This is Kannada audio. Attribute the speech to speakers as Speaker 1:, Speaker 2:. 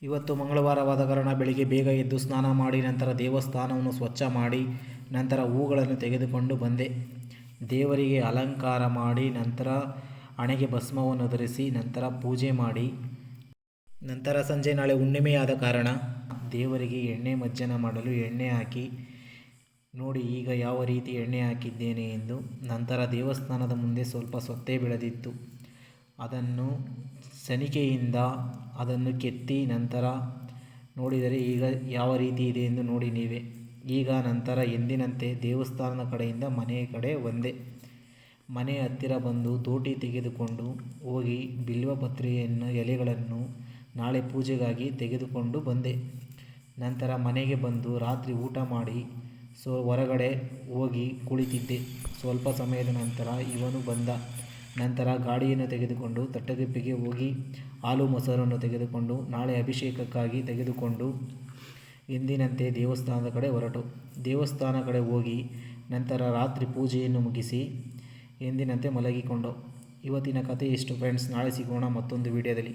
Speaker 1: ಇವತ್ತು ಮಂಗಳವಾರವಾದ ಕಾರಣ ಬೆಳಿಗ್ಗೆ ಬೇಗ ಎದ್ದು ಸ್ನಾನ ಮಾಡಿ ನಂತರ ದೇವಸ್ಥಾನವನ್ನು ಸ್ವಚ್ಛ ಮಾಡಿ ನಂತರ ಹೂಗಳನ್ನು ತೆಗೆದುಕೊಂಡು ಬಂದೆ. ದೇವರಿಗೆ ಅಲಂಕಾರ ಮಾಡಿ ನಂತರ ಹಣೆಗೆ ಭಸ್ಮವನ್ನು ಧರಿಸಿ ನಂತರ ಪೂಜೆ ಮಾಡಿ ನಂತರ ಸಂಜೆ ನಾಳೆ ಹುಣ್ಣಿಮೆಯಾದ ಕಾರಣ ದೇವರಿಗೆ ಎಣ್ಣೆ ಮಜ್ಜನ ಮಾಡಲು ಎಣ್ಣೆ ಹಾಕಿ ನೋಡಿ ಈಗ ಯಾವ ರೀತಿ ಎಣ್ಣೆ ಹಾಕಿದ್ದೇನೆ ಎಂದು. ನಂತರ ದೇವಸ್ಥಾನದ ಮುಂದೆ ಸ್ವಲ್ಪ ಸೊತ್ತೆ ಬೆಳೆದಿತ್ತು, ಅದನ್ನು ಸನಿಕೆಯಿಂದ ಅದನ್ನು ಕೆತ್ತಿ ನಂತರ ನೋಡಿದರೆ ಈಗ ಯಾವ ರೀತಿ ಇದೆ ಎಂದು ನೋಡಿ ನೀವೇ. ಈಗ ನಂತರ ಎಂದಿನಂತೆ ದೇವಸ್ಥಾನದ ಕಡೆಯಿಂದ ಮನೆಯ ಕಡೆ ಬಂದೆ. ಮನೆ ಹತ್ತಿರ ಬಂದು ತೋಟಿ ತೆಗೆದುಕೊಂಡು ಹೋಗಿ ಬಿಲ್ವಪತ್ರೆಯನ್ನು ಎಲೆಗಳನ್ನು ನಾಳೆ ಪೂಜೆಗಾಗಿ ತೆಗೆದುಕೊಂಡು ಬಂದೆ. ನಂತರ ಮನೆಗೆ ಬಂದು ರಾತ್ರಿ ಊಟ ಮಾಡಿ ಹೊರಗಡೆ ಹೋಗಿ ಕುಳಿತಿದ್ದೆ. ಸ್ವಲ್ಪ ಸಮಯದ ನಂತರ ಇವನು ಬಂದ. ನಂತರ ಗಾಡಿಯನ್ನು ತೆಗೆದುಕೊಂಡು ತಟ್ಟಗುಪ್ಪಿಗೆ ಹೋಗಿ ಹಾಲು ಮೊಸರನ್ನು ತೆಗೆದುಕೊಂಡು ನಾಳೆ ಅಭಿಷೇಕಕ್ಕಾಗಿ ತೆಗೆದುಕೊಂಡು ಎಂದಿನಂತೆ ದೇವಸ್ಥಾನದ ಕಡೆ ಹೊರಟು. ದೇವಸ್ಥಾನ ಕಡೆ ಹೋಗಿ ನಂತರ ರಾತ್ರಿ ಪೂಜೆಯನ್ನು ಮುಗಿಸಿ ಎಂದಿನಂತೆ ಮಲಗಿಕೊಂಡು. ಇವತ್ತಿನ ಕಥೆ ಇಷ್ಟು ಫ್ರೆಂಡ್ಸ್. ನಾಳೆ ಸಿಗೋಣ ಮತ್ತೊಂದು ವಿಡಿಯೋದಲ್ಲಿ.